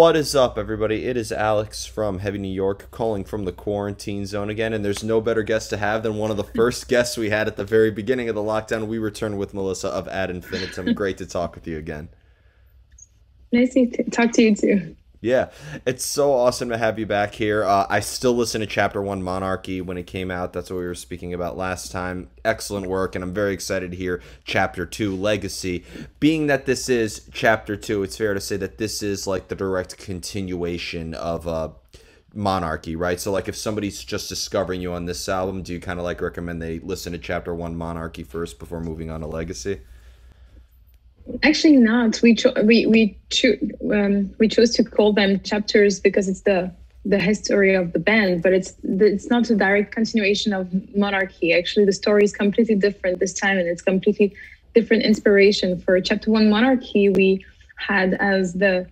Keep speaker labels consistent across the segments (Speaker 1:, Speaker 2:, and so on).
Speaker 1: What is up, everybody? It is Alex from Heavy New York calling from the quarantine zone again, and there's no better guest to have than one of the first guests we had at the very beginning of the lockdown. We returned with Melissa of Ad Infinitum. Great to talk with you again.
Speaker 2: Nice to talk to you too.
Speaker 1: Yeah, it's so awesome to have you back here. I still listen to Chapter 1 Monarchy when it came out. That's what we were speaking about last time. Excellent work, and I'm very excited to hear Chapter 2 Legacy. Being that this is Chapter 2, it's fair to say that this is like the direct continuation of Monarchy, right? So, like, if somebody's just discovering you on this album, do you kind of like recommend they listen to Chapter 1 Monarchy first before moving on to Legacy?
Speaker 2: Actually, not. We chose to call them chapters because it's the history of the band, but it's not a direct continuation of Monarchy. Actually, the story is completely different this time, and it's completely different inspiration. For Chapter 1 Monarchy, we had as the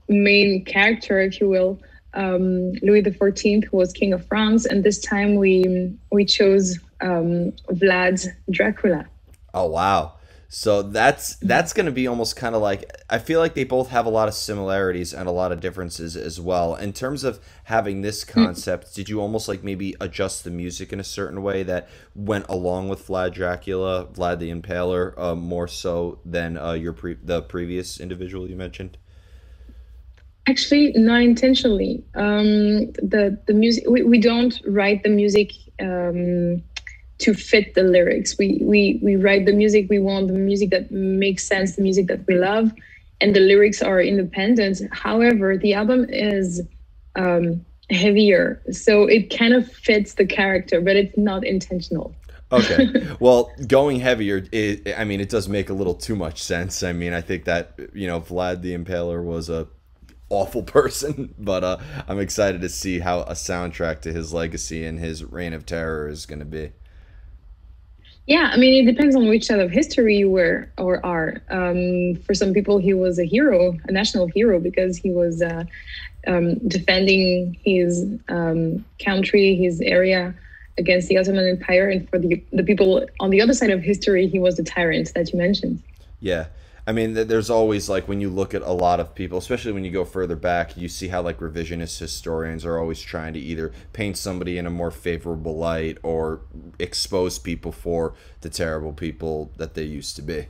Speaker 2: main character, if you will, Louis the 14th, who was King of France, and this time we chose Vlad Dracula.
Speaker 1: Oh, wow. So that's going to be almost kind of like, I feel like they both have a lot of similarities and a lot of differences as well. In terms of having this concept, did you almost like maybe adjust the music in a certain way that went along with Vlad Dracula, Vlad the Impaler, more so than the previous individual you mentioned?
Speaker 2: Actually, not intentionally. The music, we don't write the music to fit the lyrics. We write the music we want, the music that makes sense, the music that we love, and the lyrics are independent. However, the album is heavier, so it kind of fits the character, but it's not intentional.
Speaker 1: Okay. Well, going heavier, I mean, it does make a little too much sense. I mean, I think that, Vlad the Impaler was a awful person, but I'm excited to see how a soundtrack to his legacy and his reign of terror is going to be.
Speaker 2: Yeah, I mean, it depends on which side of history you were or are. For some people, he was a hero, a national hero, because he was defending his country, his area against the Ottoman Empire. And for the people on the other side of history, he was the tyrant that you mentioned.
Speaker 1: Yeah. I mean, there's always like when you look at a lot of people, especially when you go further back, you see how like revisionist historians are always trying to either paint somebody in a more favorable light or expose people for the terrible people that they used to be.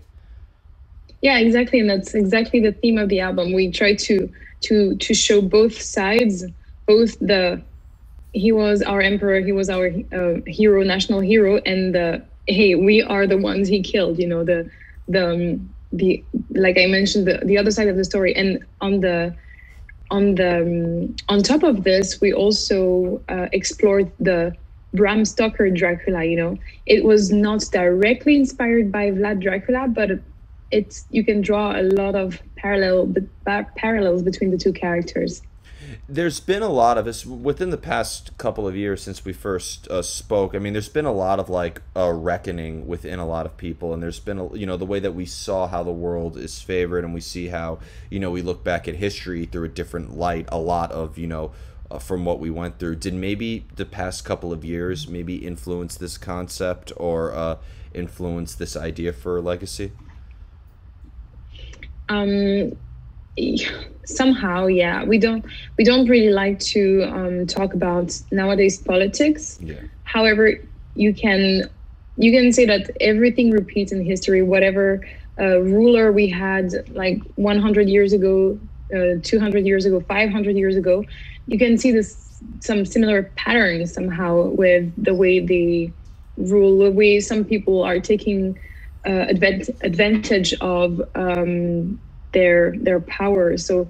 Speaker 2: Yeah, exactly, and that's exactly the theme of the album. We try to show both sides, both the he was our emperor, he was our hero, national hero, and the hey, we are the ones he killed. The like I mentioned, the other side of the story. And on top of this, we also explored the Bram Stoker Dracula. It was not directly inspired by Vlad Dracula, but it's you can draw a lot of parallels between the two characters.
Speaker 1: There's been a lot of us within the past couple of years since we first spoke. I mean, there's been a lot of like a reckoning within a lot of people, and there's been the way that we saw how the world is favored, and we see how we look back at history through a different light. A lot of from what we went through. Did maybe the past couple of years maybe influence this concept or influence this idea for legacy?
Speaker 2: Um, Somehow, yeah. We don't really like to talk about nowadays politics.
Speaker 1: Yeah.
Speaker 2: However, you can say that everything repeats in history. Whatever ruler we had like 100 years ago, 200 years ago, 500 years ago, you can see some similar patterns somehow with the way they rule, the way some people are taking advantage of their power. So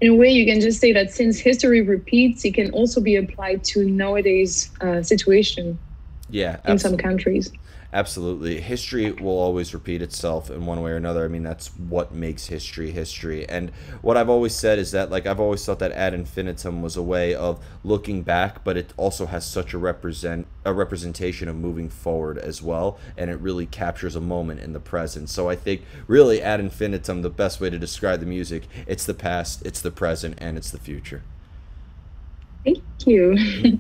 Speaker 2: in a way, you can just say that since history repeats, it can also be applied to nowadays situation
Speaker 1: Yeah,
Speaker 2: in some
Speaker 1: absolutely.
Speaker 2: countries.
Speaker 1: Absolutely. History will always repeat itself in one way or another. I mean, that's what makes history history. And what I've always said is that, like, I've always thought that ad infinitum was a way of looking back, but it also has such a representation of moving forward as well, and it really captures a moment in the present. So I think really ad infinitum, the best way to describe the music, it's the past, it's the present, and it's the future.
Speaker 2: Thank you.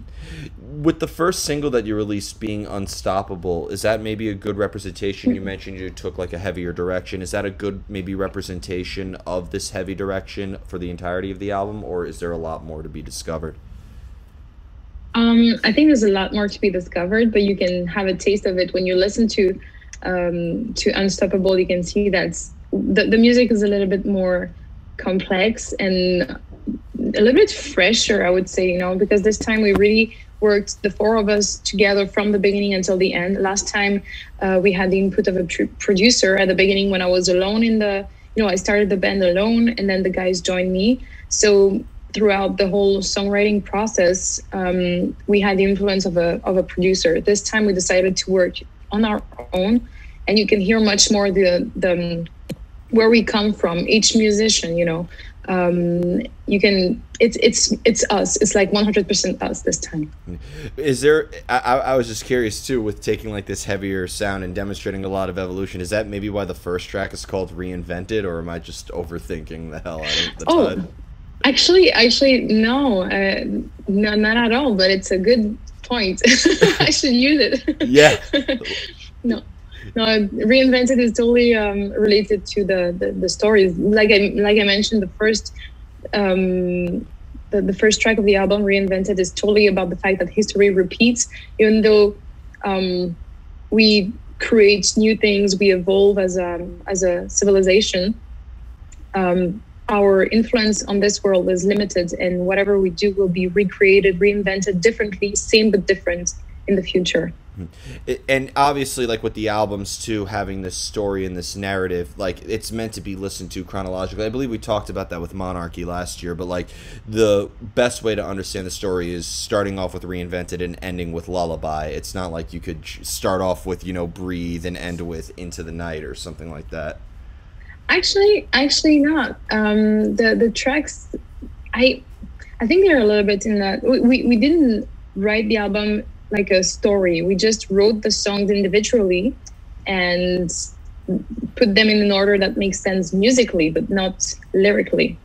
Speaker 1: With the first single that you released being Unstoppable, is that maybe a good representation? You mentioned you took like a heavier direction. Is that a good maybe representation of this heavy direction for the entirety of the album, or is there a lot more to be discovered?
Speaker 2: I think there's a lot more to be discovered, but you can have a taste of it when you listen to Unstoppable. You can see that the music is a little bit more complex and a little bit fresher, I would say, because this time we really worked, the four of us, together from the beginning until the end. Last time we had the input of a producer at the beginning when I was alone I started the band alone, and then the guys joined me. So throughout the whole songwriting process, we had the influence of a producer. This time we decided to work on our own, and you can hear much more the where we come from, each musician, you can, it's us. It's like 100% us this time.
Speaker 1: Is there, I was just curious too, with taking like this heavier sound and demonstrating a lot of evolution, is that maybe why the first track is called Reinvented, or am I just overthinking the hell out of the title?
Speaker 2: Actually, no, no, not at all. But it's a good point. I should use it.
Speaker 1: Yeah.
Speaker 2: No, Reinvented is totally related to the stories. Like I mentioned, the first track of the album, Reinvented, is totally about the fact that history repeats. Even though we create new things, we evolve as a civilization. Our influence on this world is limited, and whatever we do will be recreated, reinvented differently, same but different in the future.
Speaker 1: And obviously, like with the albums too, having this story and this narrative, like it's meant to be listened to chronologically. I believe we talked about that with Monarchy last year, but like the best way to understand the story is starting off with Reinvented and ending with Lullaby. It's not like you could start off with Breathe and end with Into the Night or something like that.
Speaker 2: Actually not. The tracks, I think they're a little bit in that. We didn't write the album like a story. We just wrote the songs individually and put them in an order that makes sense musically, but not lyrically.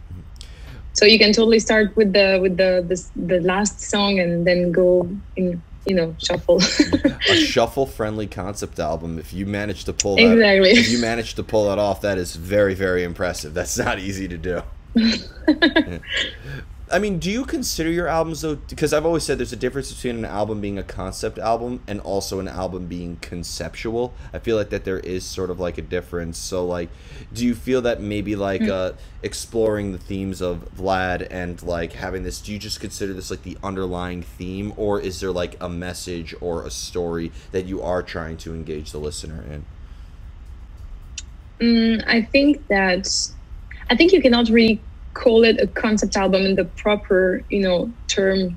Speaker 2: So you can totally start with the last song and then go in, shuffle.
Speaker 1: A shuffle-friendly concept album. If you manage to pull that,
Speaker 2: exactly.
Speaker 1: If you manage to pull that off, that is very, very impressive. That's not easy to do. Yeah. I mean, do you consider your albums, though, because I've always said there's a difference between an album being a concept album and also an album being conceptual. I feel like that there is sort of like a difference. So, like, do you feel that maybe like exploring the themes of Vlad and like having this, do you just consider this like the underlying theme, or is there like a message or a story that you are trying to engage the listener in?
Speaker 2: I think you cannot really call it a concept album in the proper term,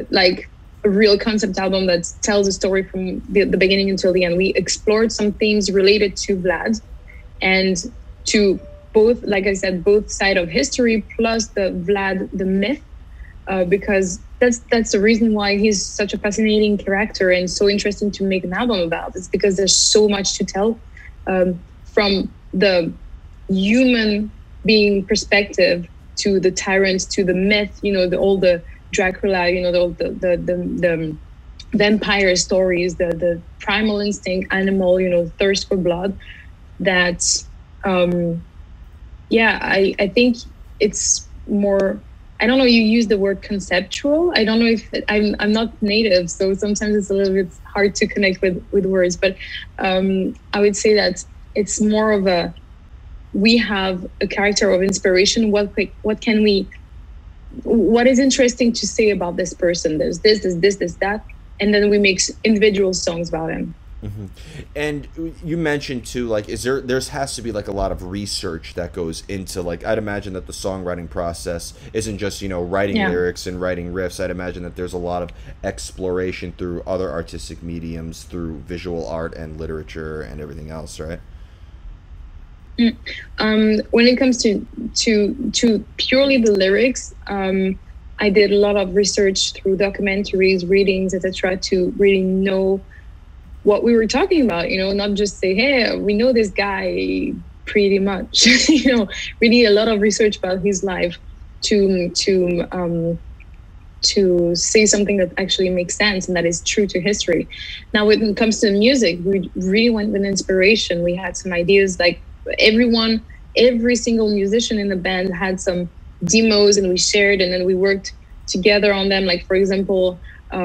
Speaker 2: like a real concept album that tells a story from the beginning until the end. We explored some themes related to Vlad and to both, like I said, both side of history plus the Vlad the myth, because that's the reason why he's such a fascinating character and so interesting to make an album about. It's because there's so much to tell, from the human being perspective to the tyrant, to the myth, all the Dracula, the vampire stories, the primal instinct, animal, thirst for blood. That, I think it's more. I don't know. You use the word conceptual. I don't know if I'm not native, so sometimes it's a little bit hard to connect with words. But I would say that it's more of a. We have a character of inspiration. What is interesting to say about this person? There's this, that, and then we make individual songs about him.
Speaker 1: Mm-hmm. And you mentioned too, like, there has to be like a lot of research that goes into, like, I'd imagine that the songwriting process isn't just writing lyrics and writing riffs. I'd imagine that there's a lot of exploration through other artistic mediums, through visual art and literature and everything else, right?
Speaker 2: When it comes to purely the lyrics, I did a lot of research through documentaries, readings, etc., to really know what we were talking about. Not just say, "Hey, we know this guy pretty much." Really a lot of research about his life to to say something that actually makes sense and that is true to history. Now, when it comes to music, we really went with inspiration. We had some ideas, like every single musician in the band had some demos, and we shared, and then we worked together on them. Like, for example, I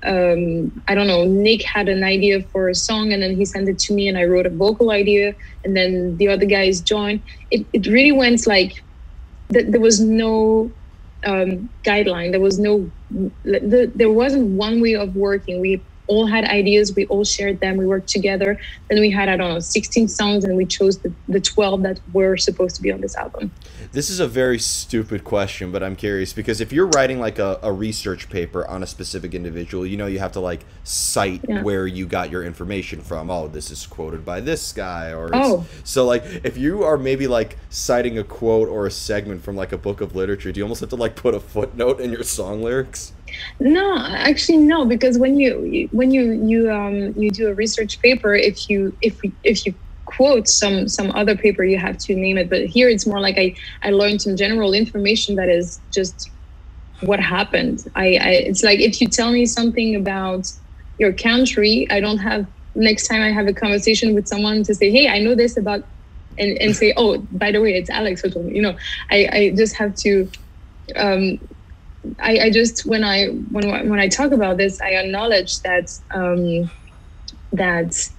Speaker 2: don't know, Nick had an idea for a song, and then he sent it to me, and I wrote a vocal idea, and then the other guys joined. It really went like there was no guideline. There wasn't one way of working. We all had ideas. We all shared them. We worked together. Then we had, I don't know, 16 songs, and we chose the 12 that were supposed to be on this album.
Speaker 1: This is a very stupid question, but I'm curious because if you're writing like a research paper on a specific individual, you know, you have to like cite where you got your information from. Oh, this is quoted by this guy, or so like if you are maybe like citing a quote or a segment from like a book of literature, do you almost have to like put a footnote in your song lyrics?
Speaker 2: No, actually no, because when you do a research paper, if you quote some other paper, you have to name it. But here it's more like I learned some general information that is just what happened. It's like if you tell me something about your country, I don't have, next time I have a conversation with someone, to say, hey, I know this about, and say, oh, by the way, it's Alex who told me. You know, I just have to I just when I talk about this, I acknowledge that that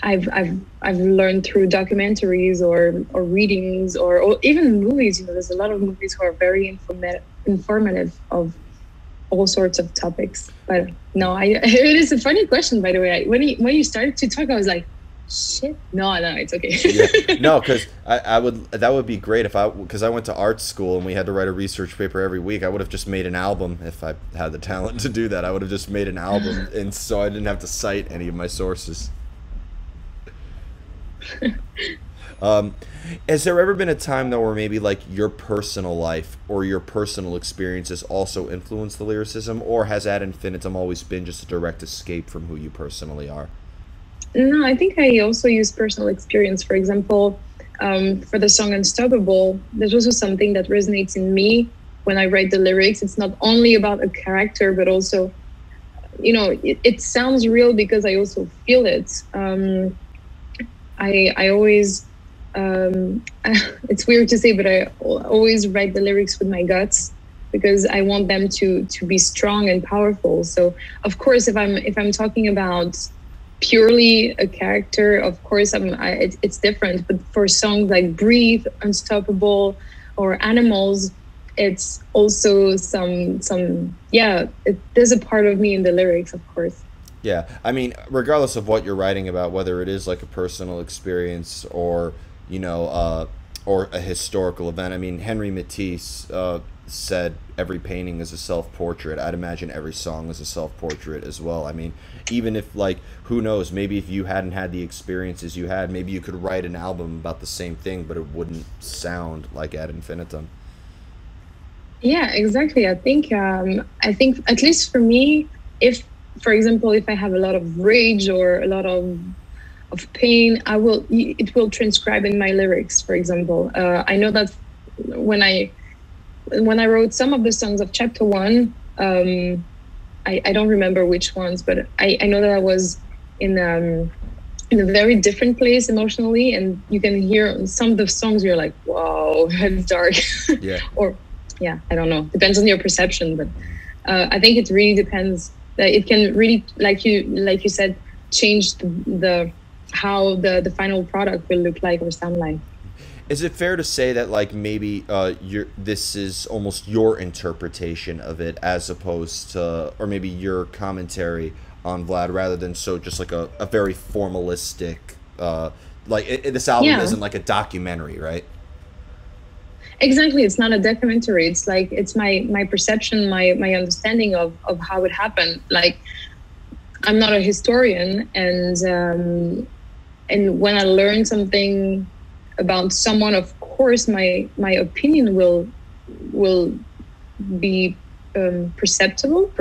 Speaker 2: I've learned through documentaries or readings or even movies. You know, there's a lot of movies who are very informative of all sorts of topics. But no, it is a funny question, by the way. When you started to talk, I was like, shit, no, it's okay.
Speaker 1: Yeah. No, because that would be great because I went to art school and we had to write a research paper every week. I would have just made an album if I had the talent to do that. I would have just made an album, and so I didn't have to cite any of my sources. Has there ever been a time though where maybe like your personal life or your personal experiences also influenced the lyricism, or has Ad Infinitum always been just a direct escape from who you personally are?
Speaker 2: No, I think I also use personal experience. For example, for the song Unstoppable, there's also something that resonates in me when I write the lyrics. It's not only about a character, but also, you know, it sounds real because I also feel it. I always, it's weird to say, but I always write the lyrics with my guts because I want them to be strong and powerful. So of course, if I'm talking about purely a character, of course it's different. But for songs like Breathe, Unstoppable, or Animals, it's also there's a part of me in the lyrics, of course.
Speaker 1: Yeah, I mean, regardless of what you're writing about, whether it is like a personal experience or, you know, or a historical event. I mean, Henry Matisse said every painting is a self-portrait. I'd imagine every song is a self-portrait as well. I mean, even if, like, who knows, maybe if you hadn't had the experiences you had, maybe you could write an album about the same thing, but it wouldn't sound like Ad Infinitum.
Speaker 2: Yeah, exactly. I think at least for me, if, for example, if I have a lot of rage or a lot of pain, it will transcribe in my lyrics. For example, I know that when I wrote some of the songs of chapter 1, I don't remember which ones, but I know that I was in a very different place emotionally, and you can hear some of the songs, you're like, wow, that's dark.
Speaker 1: Yeah.
Speaker 2: Or yeah, I don't know, depends on your perception, but I think it really depends. It can really, like you said, change how the final product will look like or sound like.
Speaker 1: Is it fair to say that, like, maybe this is almost your interpretation of it as opposed to, or maybe your commentary on Vlad, rather than so just like a very formalistic, this album isn't like a documentary, right?
Speaker 2: Exactly, it's not a documentary. It's like, it's my perception, my understanding of how it happened. Like, I'm not a historian, and when I learn something about someone, of course my opinion will be perceptible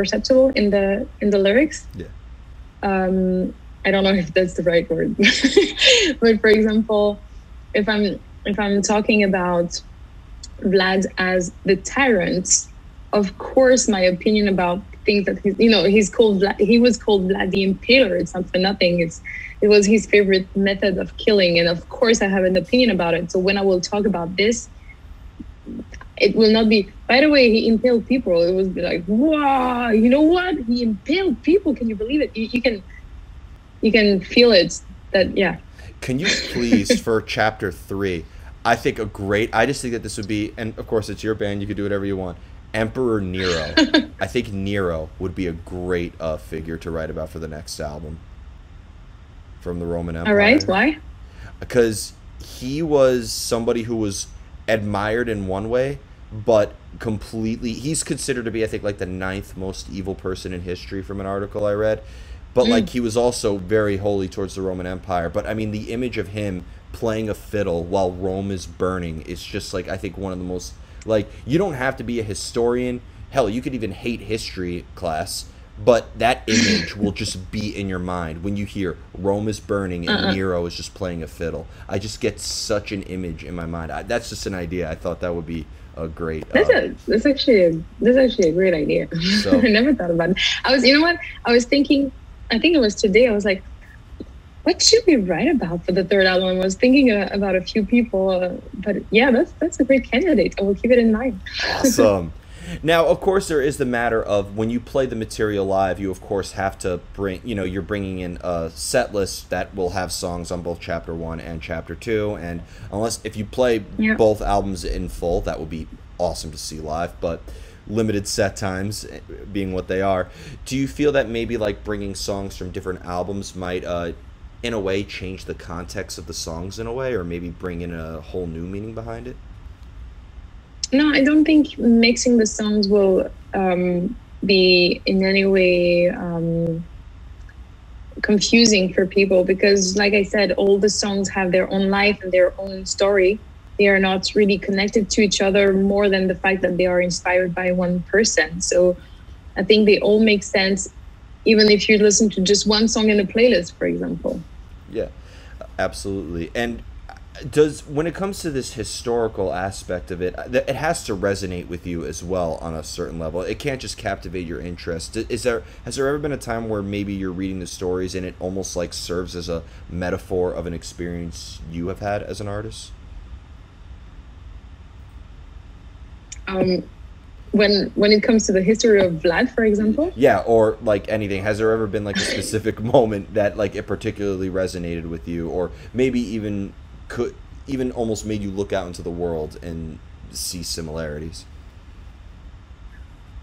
Speaker 2: in the lyrics.
Speaker 1: Yeah.
Speaker 2: I don't know if that's the right word, but for example, if I'm talking about Vlad as the tyrant, of course, my opinion about things that he was called Vlad the Impaler. It's not for nothing. It was his favorite method of killing, and of course, I have an opinion about it. So when I will talk about this, it will not be, by the way, he impaled people. It was like, wow, you know what? He impaled people. Can you believe it? You can feel it. That, yeah.
Speaker 1: Can you please, for chapter 3, I just think that this would be, and of course it's your band, you could do whatever you want, Emperor Nero. I think Nero would be a great figure to write about for the next album from the Roman Empire.
Speaker 2: All right, why?
Speaker 1: Because he was somebody who was admired in one way, but he's considered to be, I think, like the 9th most evil person in history from an article I read. But like, he was also very holy towards the Roman Empire. But I mean, the image of him playing a fiddle while Rome is burning is just like, I think, one of the most, like, you don't have to be a historian. Hell, you could even hate history class, but that image will just be in your mind when you hear Rome is burning and Nero is just playing a fiddle. I just get such an image in my mind. That's just an idea. I thought that would be a great.
Speaker 2: That's actually a great idea. So, I never thought about it. I was thinking. I think it was today. I was like, what should we write about for the third album? I was thinking about a few people, but yeah, that's a great candidate. I will keep it in mind.
Speaker 1: Awesome. Now, of course, there is the matter of when you play the material live, you of course have to bring, you're bringing in a set list that will have songs on both chapter 1 and chapter 2. And if you play both albums in full, that would be awesome to see live. But limited set times being what they are, do you feel that maybe like bringing songs from different albums might in a way change the context of the songs in a way, or maybe bring in a whole new meaning behind it?
Speaker 2: No, I don't think mixing the songs will be in any way confusing for people, because like I said, all the songs have their own life and their own story. They are not really connected to each other more than the fact that they are inspired by one person. So I think they all make sense, even if you listen to just one song in a playlist, for example.
Speaker 1: Yeah, absolutely. And when it comes to this historical aspect of it, it has to resonate with you as well on a certain level. It can't just captivate your interest. Has there ever been a time where maybe you're reading the stories and it almost like serves as a metaphor of an experience you have had as an artist?
Speaker 2: When it comes to the history of Vlad, for example?
Speaker 1: Yeah, or like anything. Has there ever been like a specific moment that like it particularly resonated with you, or maybe even almost made you look out into the world and see similarities?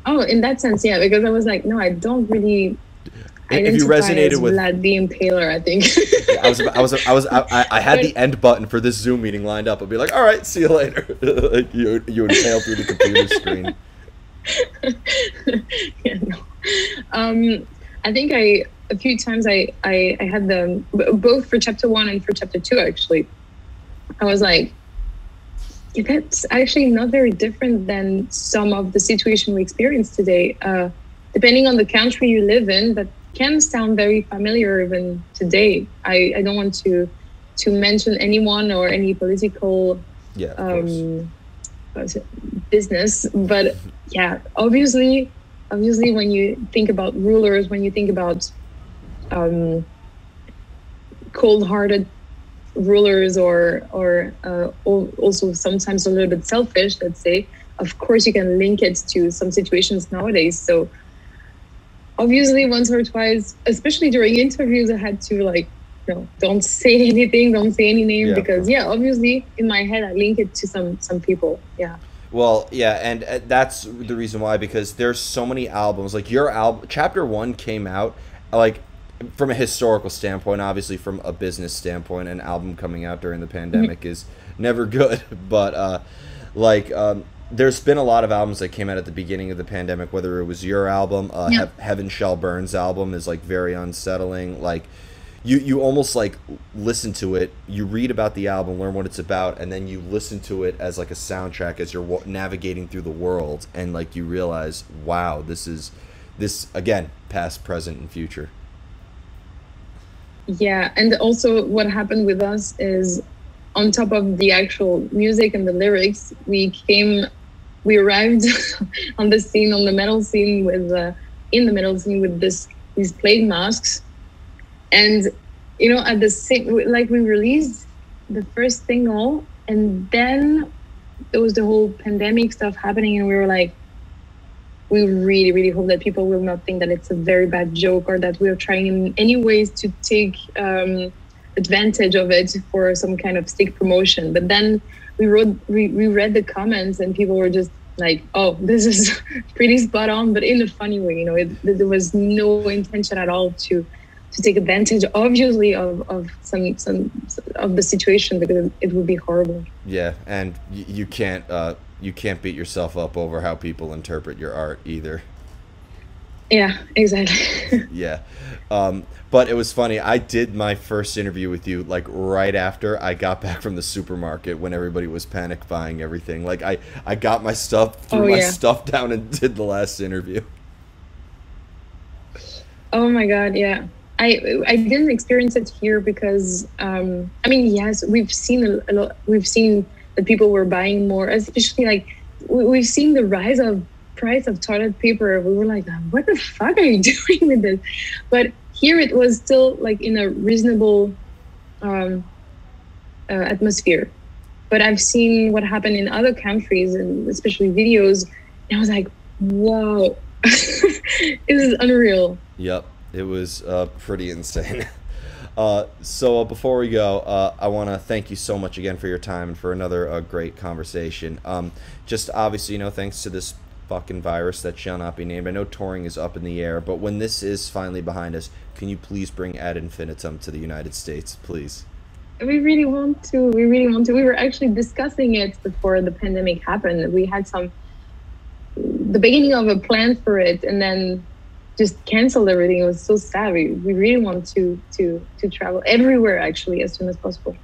Speaker 1: Oh,
Speaker 2: in that sense, yeah, because I was like, no, I don't really
Speaker 1: if you resonated with
Speaker 2: Vlad the Impaler, I think.
Speaker 1: I had the end button for this Zoom meeting lined up. I'd be like, all right, see you later. you impale through the computer screen.
Speaker 2: Yeah, no. I think a few times I had them both for chapter 1 and for chapter 2. Actually, I was like, yeah, that's actually not very different than some of the situation we experience today. Depending on the country you live in, that can sound very familiar even today. I don't want to mention anyone or any political business, but yeah, obviously when you think about rulers, when you think about cold-hearted rulers or also sometimes a little bit selfish, let's say, of course you can link it to some situations nowadays. So obviously once or twice, especially during interviews, I had to like, don't say anything, don't say any name, because obviously in my head I link it to some people. Yeah.
Speaker 1: Well, yeah, and that's the reason why, because there's so many albums. Like your album, chapter 1 came out, like from a historical standpoint, obviously from a business standpoint, an album coming out during the pandemic is never good. But there's been a lot of albums that came out at the beginning of the pandemic, whether it was your album, Heaven Shall Burn's album is like very unsettling. Like you almost like listen to it, you read about the album, learn what it's about, and then you listen to it as like a soundtrack as you're navigating through the world, and like you realize, wow, this again, past, present, and future.
Speaker 2: Yeah, and also what happened with us is, on top of the actual music and the lyrics, we came we arrived on the scene, on the metal scene with in the metal scene with these plague masks, and at the same, like, we released the first single, and then there was the whole pandemic stuff happening, and we were like, we really, really hope that people will not think that it's a very bad joke, or that we're trying in any ways to take advantage of it for some kind of stick promotion. But then we read the comments, and people were just like, oh, this is pretty spot on, but in a funny way. There was no intention at all to take advantage, obviously, of some of the situation, because it would be horrible.
Speaker 1: Yeah, and you can't beat yourself up over how people interpret your art either.
Speaker 2: Yeah, exactly.
Speaker 1: Yeah. But it was funny. I did my first interview with you like right after I got back from the supermarket, when everybody was panic buying everything. Like I got my stuff, threw my stuff down, and did the last interview.
Speaker 2: Oh my God, yeah. I didn't experience it here because yes, we've seen a lot. We've seen that people were buying more, especially like we've seen the rise of price of toilet paper. We were like, what the fuck are you doing with this? But here it was still like in a reasonable atmosphere. But I've seen what happened in other countries, and especially videos, and I was like, wow, this is unreal.
Speaker 1: Yep, it was pretty insane. So before we go, I want to thank you so much again for your time and for another great conversation. Just obviously, thanks to this fucking virus that shall not be named, I know touring is up in the air, but when this is finally behind us, can you please bring Ad Infinitum to the United States, please?
Speaker 2: We really want to. We really want to. We were actually discussing it before the pandemic happened. We had the beginning of a plan for it, and then just canceled everything. It was so sad. We really want to travel everywhere, actually, as soon as possible.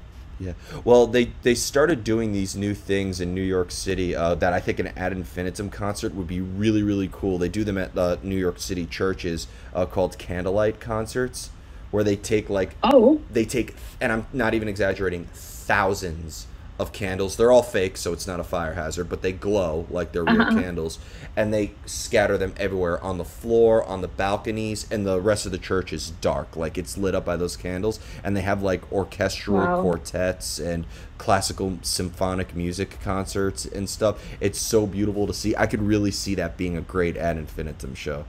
Speaker 1: Yeah. Well, they started doing these new things in New York City that I think an Ad Infinitum concert would be really, really cool. They do them at New York City churches called candlelight concerts, where they take and I'm not even exaggerating, thousands of candles. They're all fake, so it's not a fire hazard, but they glow like they're real candles, and they scatter them everywhere, on the floor, on the balconies, and the rest of the church is dark, like it's lit up by those candles. And they have like orchestral quartets and classical symphonic music concerts and stuff. It's so beautiful to see. I could really see that being a great Ad Infinitum show.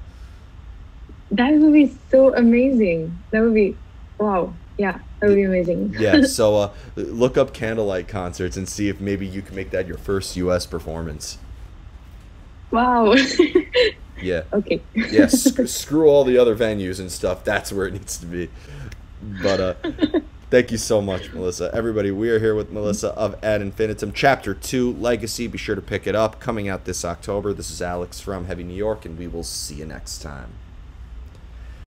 Speaker 2: That would be so amazing. That would be, wow. Yeah, that would be amazing.
Speaker 1: Yeah, so look up candlelight concerts and see if maybe you can make that your first U.S. performance.
Speaker 2: Wow.
Speaker 1: Yeah.
Speaker 2: Okay.
Speaker 1: Yeah, screw all the other venues and stuff. That's where it needs to be. But thank you so much, Melissa. Everybody, we are here with Melissa of Ad Infinitum, Chapter 2, Legacy. Be sure to pick it up. Coming out this October. This is Alex from Heavy New York, and we will see you next time.